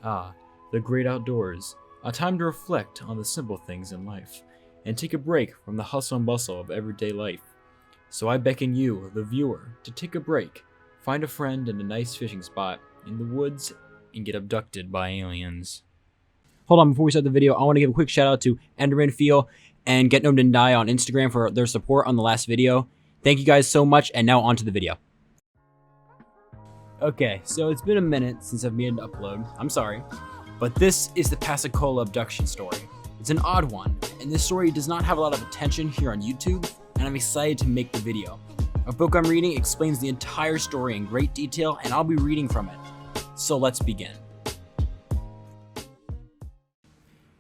Ah, the great outdoors, a time to reflect on the simple things in life, and take a break from the hustle and bustle of everyday life. So I beckon you, the viewer, to take a break, find a friend in a nice fishing spot in the woods, and get abducted by aliens. Hold on, before we start the video, I want to give a quick shout out to Enderman Feel and Get Gnome Didn't Die on Instagram for their support on the last video. Thank you guys so much, and now on to the video. Okay, so it's been a minute since I've made an upload. I'm sorry. But this is the Pascagoula abduction story. It's an odd one, and this story does not have a lot of attention here on YouTube, and I'm excited to make the video. A book I'm reading explains the entire story in great detail, and I'll be reading from it. So let's begin.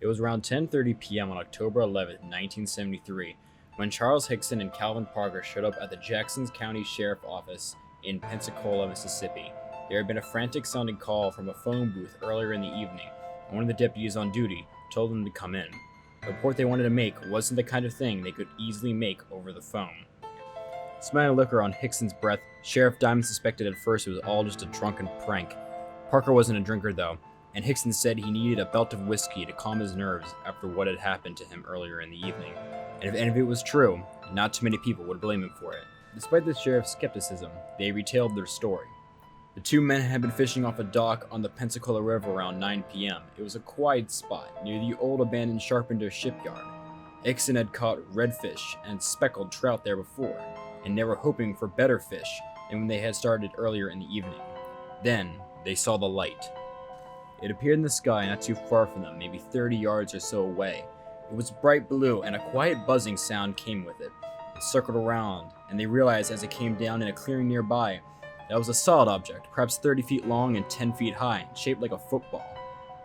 It was around 10:30 p.m. on October 11th, 1973, when Charles Hickson and Calvin Parker showed up at the Jackson County Sheriff Office in Pensacola, Mississippi. There had been a frantic sounding call from a phone booth earlier in the evening, and one of the deputies on duty told them to come in. The report they wanted to make wasn't the kind of thing they could easily make over the phone. Smelling liquor on Hickson's breath, Sheriff Diamond suspected at first it was all just a drunken prank. Parker wasn't a drinker though, and Hickson said he needed a belt of whiskey to calm his nerves after what had happened to him earlier in the evening. And if it was true, not too many people would blame him for it. Despite the sheriff's skepticism, they retailed their story. The two men had been fishing off a dock on the Pensacola River around 9 p.m. It was a quiet spot near the old abandoned Sharpenter shipyard. Hickson had caught redfish and speckled trout there before, and they were hoping for better fish than when they had started earlier in the evening. Then, they saw the light. It appeared in the sky not too far from them, maybe 30 yards or so away. It was bright blue, and a quiet buzzing sound came with it. It circled around, and they realized as it came down in a clearing nearby, that it was a solid object, perhaps 30 feet long and 10 feet high, shaped like a football.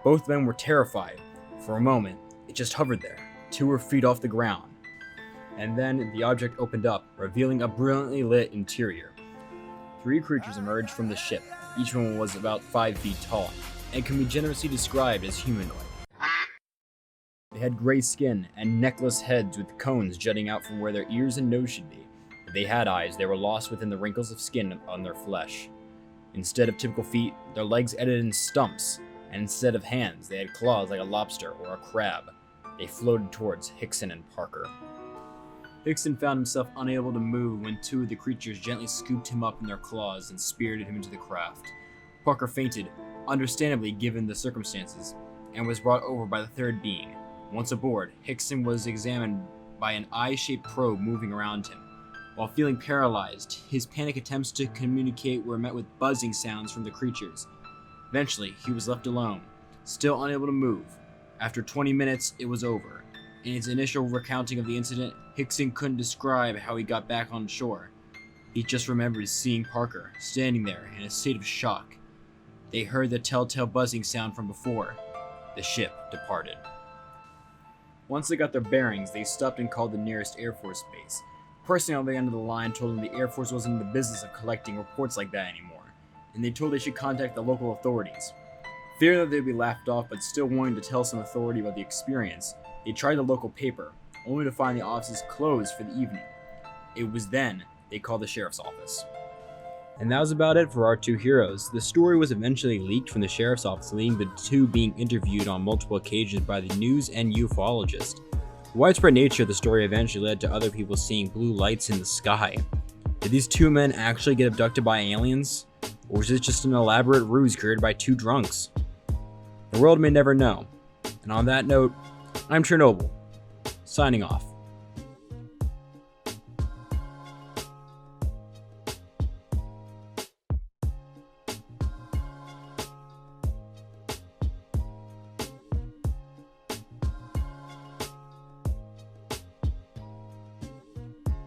Both men were terrified. For a moment, it just hovered there, 2 or 3 feet off the ground. And then the object opened up, revealing a brilliantly lit interior. 3 creatures emerged from the ship. Each one was about 5 feet tall, and can be generously described as humanoid. They had gray skin and necklace heads with cones jutting out from where their ears and nose should be. If they had eyes, they were lost within the wrinkles of skin on their flesh. Instead of typical feet, their legs ended in stumps, and instead of hands, they had claws like a lobster or a crab. They floated towards Hickson and Parker. Hickson found himself unable to move when 2 of the creatures gently scooped him up in their claws and spirited him into the craft. Parker fainted, understandably given the circumstances, and was brought over by the third being. Once aboard, Hickson was examined by an eye-shaped probe moving around him. While feeling paralyzed, his panic attempts to communicate were met with buzzing sounds from the creatures. Eventually, he was left alone, still unable to move. After 20 minutes, it was over. In his initial recounting of the incident, Hickson couldn't describe how he got back on shore. He just remembered seeing Parker standing there in a state of shock. They heard the telltale buzzing sound from before. The ship departed. Once they got their bearings, they stopped and called the nearest Air Force base. The person on the end of the line told them the Air Force wasn't in the business of collecting reports like that anymore, and they told they should contact the local authorities. Fearing that they'd be laughed off but still wanting to tell some authority about the experience, they tried the local paper, only to find the offices closed for the evening. It was then they called the sheriff's office. And that was about it for our 2 heroes. The story was eventually leaked from the sheriff's office, leading the 2 being interviewed on multiple occasions by the news and ufologist. The widespread nature of the story eventually led to other people seeing blue lights in the sky. Did these 2 men actually get abducted by aliens? Or was this just an elaborate ruse created by 2 drunks? The world may never know. And on that note, I'm Chernoble, signing off.